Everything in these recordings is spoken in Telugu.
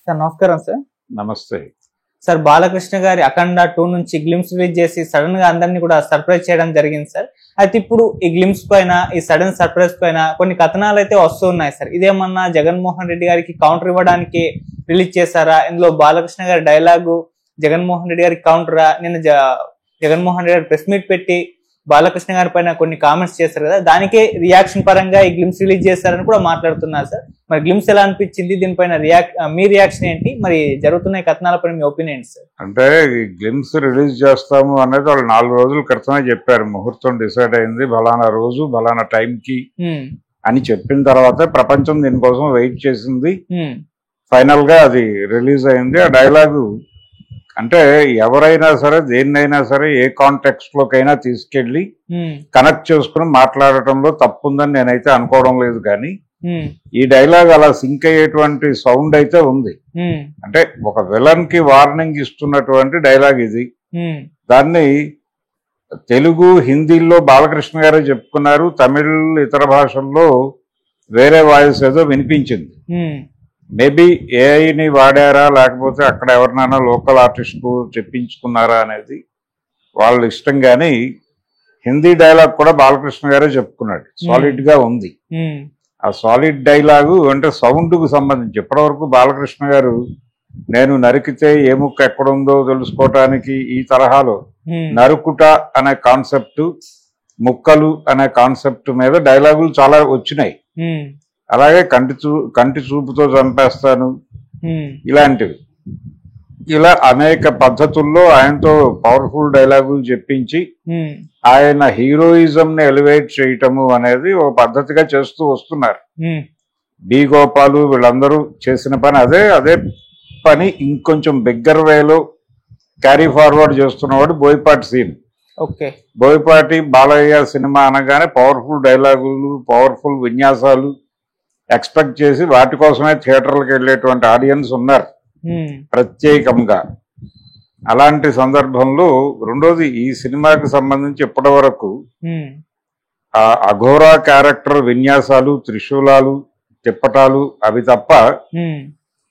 సార్ నమస్కారం సార్. నమస్తే సార్ బాలకృష్ణ గారి అఖండ 2 నుంచి గ్లిమ్స్ రిలీజ్ చేసి సడన్ గా అందరినీ కూడా సర్ప్రైజ్ చేయడం జరిగింది సార్. అయితే ఇప్పుడు ఈ గ్లిమ్స్ పైన ఈ సడన్ సర్ప్రైజ్ పైన కొన్ని కథనాలు అయితే వస్తున్నాయి సార్. ఇదేమన్నా జగన్మోహన్ రెడ్డి గారికి కౌంటర్ ఇవ్వడానికి రిలీజ్ చేశారా? ఇందులో బాలకృష్ణ గారి డైలాగు జగన్మోహన్ రెడ్డి గారికి కౌంటరా? నిన్న జగన్మోహన్ రెడ్డి గారు ప్రెస్ మీట్ పెట్టి బాలకృష్ణ గారి పైన కొన్ని కామెంట్స్ చేశారు కదా, దానికే రియాక్షన్ పరంగా ఈ గ్లిమ్స్ రిలీజ్ చేశారని కూడా మాట్లాడుతున్నారు సార్. మరి గ్లిమ్స్ ఎలా అనిపించింది? దీనిపైన మీ రియాక్షన్ ఏంటి? మరి జరుగుతున్న కథనాలపైన మీ ఒపీనియన్ సార్. అంటే ఈ గ్లిమ్స్ రిలీజ్ చేస్తాము అనేది వాళ్ళు 4 రోజుల క్రితమే చెప్పారు. ముహూర్తం డిసైడ్ అయింది బలానా రోజు బలానా టైంకి అని చెప్పిన తర్వాతే ప్రపంచం దీనికోసం వెయిట్ చేసింది. ఫైనల్ గా అది రిలీజ్ అయింది. ఆ డైలాగు అంటే ఎవరైనా సరే దేన్నైనా సరే ఏ కాంటెక్స్ట్ లోకైనా తీసుకెళ్లి కనెక్ట్ చేసుకుని మాట్లాడటంలో తప్పుందని నేనైతే అనుకోవడం లేదు. కానీ ఈ డైలాగ్ అలా సింక్ అయ్యేటువంటి సౌండ్ అయితే ఉంది. అంటే ఒక విలన్ కి వార్నింగ్ ఇస్తున్నటువంటి డైలాగ్ ఇది. దాన్ని తెలుగు హిందీలో బాలకృష్ణ గారే చెప్పుకున్నారు. తమిళ్ ఇతర భాషల్లో వేరే వాయిస్ ఏదో వినిపించింది. మేబీ ఏఐని వాడారా లేకపోతే అక్కడ ఎవరినైనా లోకల్ ఆర్టిస్టు చెప్పించుకున్నారా అనేది వాళ్ళ ఇష్టం. కానీ హిందీ డైలాగ్ కూడా బాలకృష్ణ గారే చెప్పుకున్నాడు. సాలిడ్ గా ఉంది. ఆ సాలిడ్ డైలాగు అంటే సౌండ్ కు సంబంధించి ఇప్పటివరకు బాలకృష్ణ గారు నేను నరికితే ఏ ముక్క ఎక్కడుందో తెలుసుకోవటానికి ఈ తరహాలో నరుకుట అనే కాన్సెప్ట్, ముక్కలు అనే కాన్సెప్ట్ మీద డైలాగులు చాలా వచ్చినాయి. అలాగే కంటి చూపుతో చంపేస్తాను ఇలాంటివి, ఇలా అనేక పద్ధతుల్లో ఆయనతో పవర్ఫుల్ డైలాగులు చెప్పించి ఆయన హీరోయిజం ని ఎలివేట్ చేయటము అనేది ఒక పద్ధతిగా చేస్తూ వస్తున్నారు. బి గోపాలు వీళ్ళందరూ చేసిన పని అదే పని ఇంకొంచెం బిగ్గర్ వేలో క్యారీ ఫార్వర్డ్ చేస్తున్నవాడు బోయపాటి సీన్. బోయపాటి బాలయ్య సినిమా అనగానే పవర్ఫుల్ డైలాగులు, పవర్ఫుల్ విన్యాసాలు ఎక్స్పెక్ట్ చేసి వాటి కోసమే థియేటర్లకు వెళ్ళేటువంటి ఆడియన్స్ ఉన్నారు ప్రత్యేకంగా. అలాంటి సందర్భంలో రెండోది ఈ సినిమాకి సంబంధించి ఇప్పటి వరకు ఆ అఘోరా క్యారెక్టర్ విన్యాసాలు, త్రిశూలాలు, తిప్పటాలు అవి తప్ప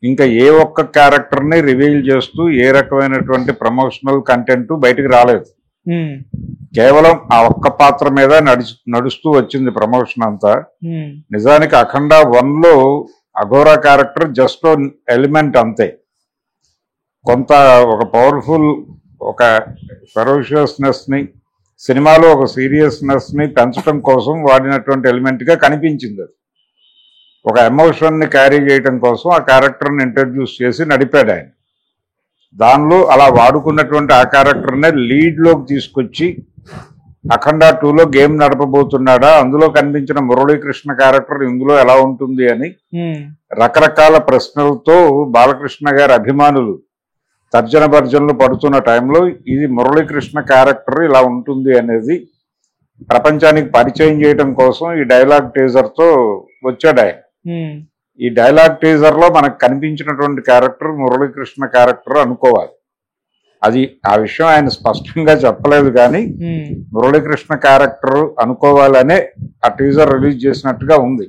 ఇంకా ఏ ఒక్క క్యారెక్టర్ ని రివీల్ చేస్తూ ఏ రకమైనటువంటి ప్రమోషనల్ కంటెంట్ బయటికి రాలేదు. కేవలం ఆ ఒక్క పాత్ర మీద నడుస్తూ వచ్చింది ప్రమోషన్ అంతా. నిజానికి అఖండ 1 లో అఘోరా క్యారెక్టర్ జస్ట్ ఎలిమెంట్ అంతే. కొంత ఒక పవర్ఫుల్, ఒక ఫెరోషియస్నెస్ ని సినిమాలో ఒక సీరియస్నెస్ ని పెంచడం కోసం వాడినటువంటి ఎలిమెంట్ గా కనిపించింది. అది ఒక ఎమోషన్ ని క్యారీ చేయడం కోసం ఆ క్యారెక్టర్ ని ఇంట్రడ్యూస్ చేసి నడిపాడు ఆయన. దానిలో అలా వాడుకున్నటువంటి ఆ క్యారెక్టర్నే లీడ్ లోకి తీసుకొచ్చి అఖండ 2లో గేమ్ నడపబోతున్నాడా, అందులో కనిపించిన మురళీకృష్ణ క్యారెక్టర్ ఇందులో ఎలా ఉంటుంది అని రకరకాల ప్రశ్నలతో బాలకృష్ణ గారి అభిమానులు తర్జన భర్జనలు పడుతున్న టైంలో ఇది మురళీకృష్ణ క్యారెక్టర్ ఇలా ఉంటుంది అనేది ప్రపంచానికి పరిచయం చేయడం కోసం ఈ డైలాగ్ టీజర్ తో వచ్చాడు ఆయన. ఈ డైలాగ్ టీజర్ లో మనకు కనిపించినటువంటి క్యారెక్టర్ మురళీకృష్ణ క్యారెక్టర్ అనుకోవాలి. అది ఆ విషయం ఆయన స్పష్టంగా చెప్పలేదు, కానీ మురళీకృష్ణ క్యారెక్టర్ అనుకోవాలనే ఆ టీజర్ రిలీజ్ చేసినట్టుగా ఉంది.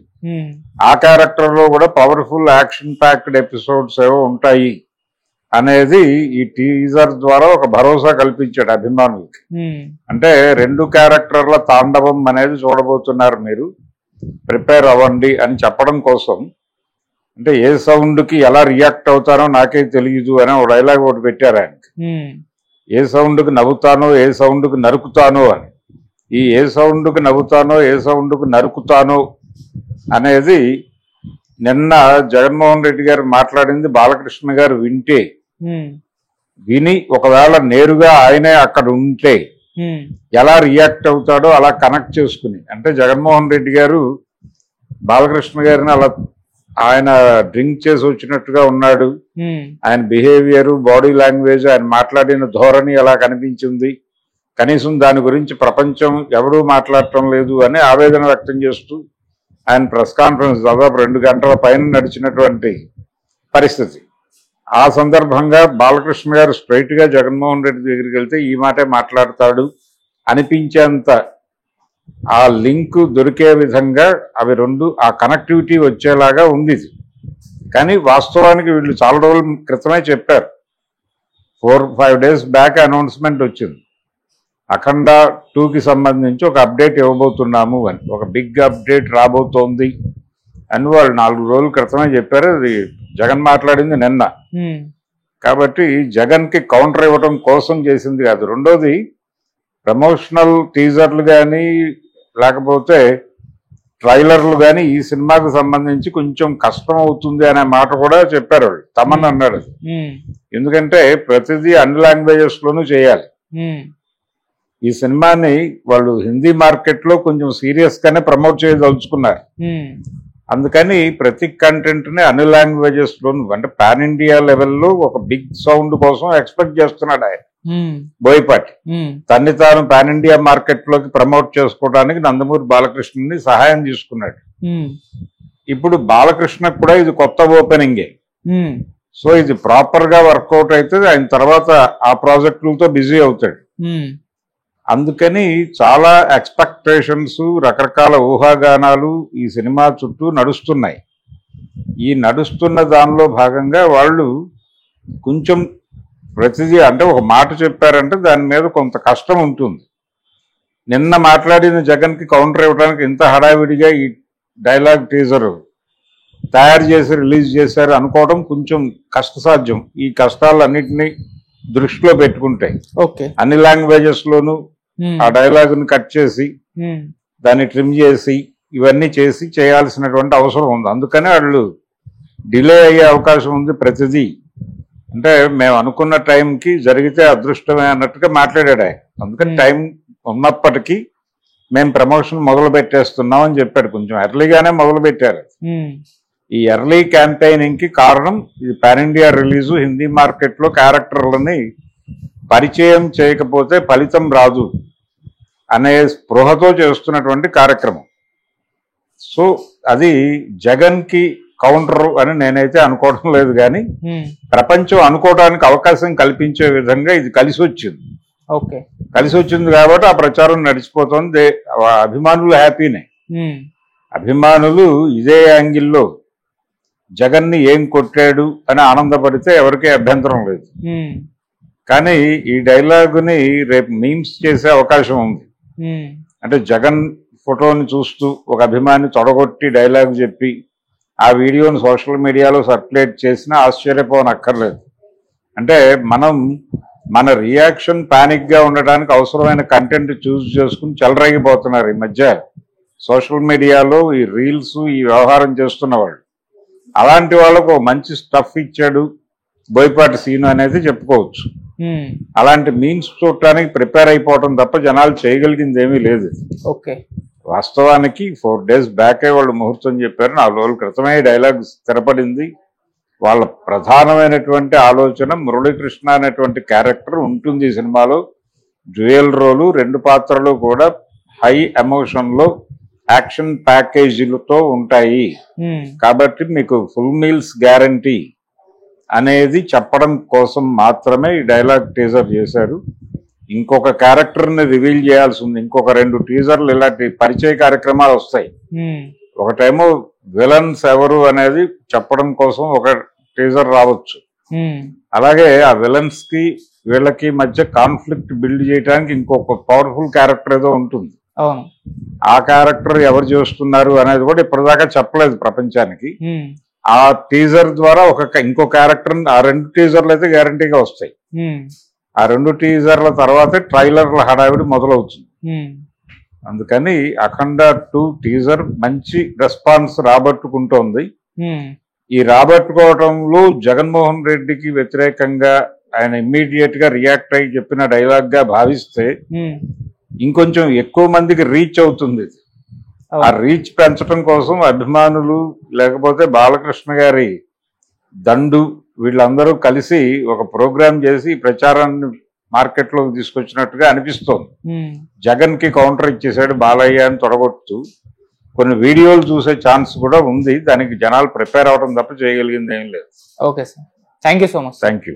ఆ క్యారెక్టర్ లో కూడా పవర్ఫుల్ యాక్షన్ ప్యాక్డ్ ఎపిసోడ్స్ ఏవో ఉంటాయి అనేది ఈ టీజర్ ద్వారా ఒక భరోసా కల్పించాడు అభిమానులకి. అంటే 2 క్యారెక్టర్ల తాండవం అనేది చూడబోతున్నారు, మీరు ప్రిపేర్ అవ్వండి అని చెప్పడం కోసం. అంటే ఏ సౌండ్ కి ఎలా రియాక్ట్ అవుతానో నాకే తెలియదు అని ఒక డైలాగ్ ఒకటి పెట్టారు ఆయనకి. ఏ సౌండ్ కి నవ్వుతానో ఏ సౌండ్ కి నరుకుతానో అని. ఈ ఏ సౌండ్ కి నవ్వుతానో ఏ సౌండ్ కి నరుకుతానో అనేది నిన్న జగన్మోహన్ రెడ్డి గారు మాట్లాడింది బాలకృష్ణ గారు విని ఒకవేళ నేరుగా ఆయనే అక్కడ ఉంటే ఎలా రియాక్ట్ అవుతాడో అలా కనెక్ట్ చేసుకుని, అంటే జగన్మోహన్ రెడ్డి గారు బాలకృష్ణ గారిని అలా ఆయన డ్రింక్ చేసి వచ్చినట్టుగా ఉన్నాడు, ఆయన బిహేవియర్, బాడీ లాంగ్వేజ్, ఆయన మాట్లాడిన ధోరణి ఎలా కనిపించింది, కనీసం దాని గురించి ప్రపంచం ఎవరూ మాట్లాడటం లేదు అని ఆవేదన వ్యక్తం చేస్తూ ఆయన ప్రెస్ కాన్ఫరెన్స్ దాదాపు 2 గంటల పైన నడిచినటువంటి పరిస్థితి. ఆ సందర్భంగా బాలకృష్ణ గారు స్ట్రైట్ గా జగన్మోహన్ రెడ్డి దగ్గరికి వెళ్తే ఈ మాటే మాట్లాడతాడు అనిపించేంత ఆ లింక్ దొరికే విధంగా అవి 2 ఆ కనెక్టివిటీ వచ్చేలాగా ఉంది. కానీ వాస్తవానికి వీళ్ళు చాలా రోజుల క్రితమే చెప్పారు. 4-5 days బ్యాక్ అనౌన్స్మెంట్ వచ్చింది, అఖండ 2కి సంబంధించి ఒక అప్డేట్ ఇవ్వబోతున్నాము అని, ఒక బిగ్ అప్డేట్ రాబోతోంది అని వాళ్ళు 4 రోజుల క్రితమే చెప్పారు. అది జగన్ మాట్లాడింది నిన్న. కాబట్టి జగన్కి కౌంటర్ ఇవ్వడం కోసం చేసింది కాదు. రెండోది, ప్రమోషనల్ టీజర్లు కానీ లేకపోతే ట్రైలర్లు కానీ ఈ సినిమాకు సంబంధించి కొంచెం కష్టం అవుతుంది అనే మాట కూడా చెప్పారు వాళ్ళు. తమన్ అన్నాడు. ఎందుకంటే ప్రతిదీ అన్ని లాంగ్వేజెస్ లోనూ చేయాలి. ఈ సినిమాని వాళ్ళు హిందీ మార్కెట్ లో కొంచెం సీరియస్ గానే ప్రమోట్ చేయదలుచుకున్నారు. అందుకని ప్రతి కంటెంట్ ని అన్ని లాంగ్వేజెస్ లోను, అంటే పాన్ ఇండియా లెవెల్లో ఒక బిగ్ సౌండ్ కోసం ఎక్స్పెక్ట్ చేస్తున్నాడు ఆయన బోయపాటి. తన్ని తాను పాన్ ఇండియా మార్కెట్ లోకి ప్రమోట్ చేసుకోవడానికి నందమూరి బాలకృష్ణని సహాయం తీసుకున్నాడు. ఇప్పుడు బాలకృష్ణ కూడా ఇది కొత్త ఓపెనింగే. సో ఇది ప్రాపర్ గా వర్కౌట్ అయితే ఆయన తర్వాత ఆ ప్రాజెక్టులతో బిజీ అవుతాడు. అందుకని చాలా ఎక్స్పెక్టేషన్స్, రకరకాల ఊహాగానాలు ఈ సినిమా చుట్టూ నడుస్తున్నాయి. ఈ నడుస్తున్న దానిలో భాగంగా వాళ్ళు కొంచెం ప్రతిదీ, అంటే ఒక మాట చెప్పారంటే దాని మీద కొంత కష్టం ఉంటుంది. నిన్న మాట్లాడిన జగన్కి కౌంటర్ ఇవ్వడానికి ఇంత హడావిడిగా ఈ డైలాగ్ టీజర్ తయారు చేసి రిలీజ్ చేశారు అనుకోవడం కొంచెం కష్టసాధ్యం. ఈ కష్టాలన్నింటినీ దృష్టిలో పెట్టుకుంటే అన్ని లాంగ్వేజెస్ లోనూ ఆ డైలాగ్ ని కట్ చేసి దాన్ని ట్రిమ్ చేసి ఇవన్నీ చేసి చేయాల్సినటువంటి అవసరం ఉంది. అందుకనే వాళ్ళు డిలే అయ్యే అవకాశం ఉంది. ప్రతిదీ అంటే మేము అనుకున్న టైంకి జరిగితే అదృష్టమే అన్నట్టుగా మాట్లాడాడు ఆయన. అందుకని టైం ఉన్నప్పటికీ మేము ప్రమోషన్ మొదలు పెట్టేస్తున్నాం అని చెప్పాడు. కొంచెం ఎర్లీగానే మొదలు పెట్టారు. ఈ ఎర్లీ క్యాంపెయినింగ్ కి కారణం ఇది pan India release, Hindi market లో క్యారెక్టర్లని పరిచయం చేయకపోతే ఫలితం రాదు అనే స్పృహతో చేస్తున్నటువంటి కార్యక్రమం. సో అది జగన్ కి కౌంటర్ అని నేనైతే అనుకోవడం లేదు, కానీ ప్రపంచం అనుకోవడానికి అవకాశం కల్పించే విధంగా ఇది కలిసి వచ్చింది. కలిసి వచ్చింది కాబట్టి ఆ ప్రచారం నడిచిపోతుంది. అభిమానులు హ్యాపీనే. అభిమానులు ఇదే యాంగిల్లో జగన్ ని ఏం కొట్టాడు అని ఆనందపడితే ఎవరికీ అభ్యంతరం లేదు. కానీ ఈ డైలాగుని రేపు మీమ్స్ చేసే అవకాశం ఉంది. అంటే జగన్ ఫోటోని చూస్తూ ఒక అభిమాని తొడగొట్టి డైలాగ్ చెప్పి ఆ వీడియోని సోషల్ మీడియాలో సర్క్యులేట్ చేసినా ఆశ్చర్యపోనక్కర్లేదు. అంటే మనం మన రియాక్షన్ పానిక్ గా ఉండడానికి అవసరమైన కంటెంట్ చూస్ చేసుకుని చెలరేగిపోతున్నారు ఈ మధ్య సోషల్ మీడియాలో ఈ రీల్స్, ఈ వ్యవహారం చేస్తున్న వాళ్ళు. అలాంటి వాళ్ళకు మంచి స్టఫ్ ఇచ్చాడు బోయపాటి సీను అనేది చెప్పుకోవచ్చు. అలాంటి మీన్స్ చూడటానికి ప్రిపేర్ అయిపోవటం తప్ప జనాలు చేయగలిగింది ఏమీ లేదు. వాస్తవానికి 4 days బ్యాకే వాళ్ళు ముహూర్తం చెప్పారు. 4 రోజుల క్రితమే డైలాగ్ స్థిరపడింది. వాళ్ళ ప్రధానమైనటువంటి ఆలోచన మురళీకృష్ణ అనేటువంటి క్యారెక్టర్ ఉంటుంది ఈ సినిమాలో. డ్యూయల్ రోలు, 2 పాత్రలు కూడా హై ఎమోషన్ లో యాక్షన్ ప్యాకేజీలతో ఉంటాయి. కాబట్టి మీకు ఫుల్ మీల్స్ గ్యారంటీ అనేది చెప్పడం కోసం మాత్రమే ఈ డైలాగ్ టీజర్ చేశారు. ఇంకొక క్యారెక్టర్ ని రివీల్ చేయాల్సి ఉంది. ఇంకొక 2 టీజర్లు ఇలాంటి పరిచయ కార్యక్రమాలు వస్తాయి. ఒకటేమో విలన్స్ ఎవరు అనేది చెప్పడం కోసం ఒక టీజర్ రావచ్చు. అలాగే ఆ విలన్స్ కి వీళ్ళకి మధ్య కాన్ఫ్లిక్ట్ బిల్డ్ చేయడానికి ఇంకొక పవర్ఫుల్ క్యారెక్టర్ ఏదో ఉంటుంది. ఆ క్యారెక్టర్ ఎవరు చేస్తున్నారు అనేది కూడా ఇప్పటిదాకా చెప్పలేదు ప్రపంచానికి. ఆ టీజర్ ద్వారా ఇంకో క్యారెక్టర్, ఆ 2 టీజర్లు అయితే గ్యారంటీగా వస్తాయి. ఆ 2 టీజర్ల తర్వాతే ట్రైలర్ల హడావిడి మొదలవుతుంది. అందుకని అఖండ 2 టీజర్ మంచి రెస్పాన్స్ రాబట్టుకుంటోంది. ఈ రాబట్టుకోవడంలో జగన్మోహన్ రెడ్డికి వ్యతిరేకంగా ఆయన ఇమ్మీడియట్ గా రియాక్ట్ అయ్యి చెప్పిన డైలాగ్ గా భావిస్తే ఇంకొంచెం ఎక్కువ మందికి రీచ్ అవుతుంది. ఆ రీచ్ పెంచడం కోసం అభిమానులు లేకపోతే బాలకృష్ణ గారి దండు వీళ్ళందరూ కలిసి ఒక ప్రోగ్రాం చేసి ప్రచారాన్ని మార్కెట్ లోకి తీసుకొచ్చినట్టుగా అనిపిస్తోంది. జగన్ కి కౌంటర్ ఇచ్చేసాడు బాలయ్య అని తొడగొట్టు కొన్ని వీడియోలు చూసే ఛాన్స్ కూడా ఉంది. దానికి జనాలు ప్రిపేర్ అవడం తప్ప చేయగలిగింది ఏం లేదు. Okay sir, thank you so much. Thank you.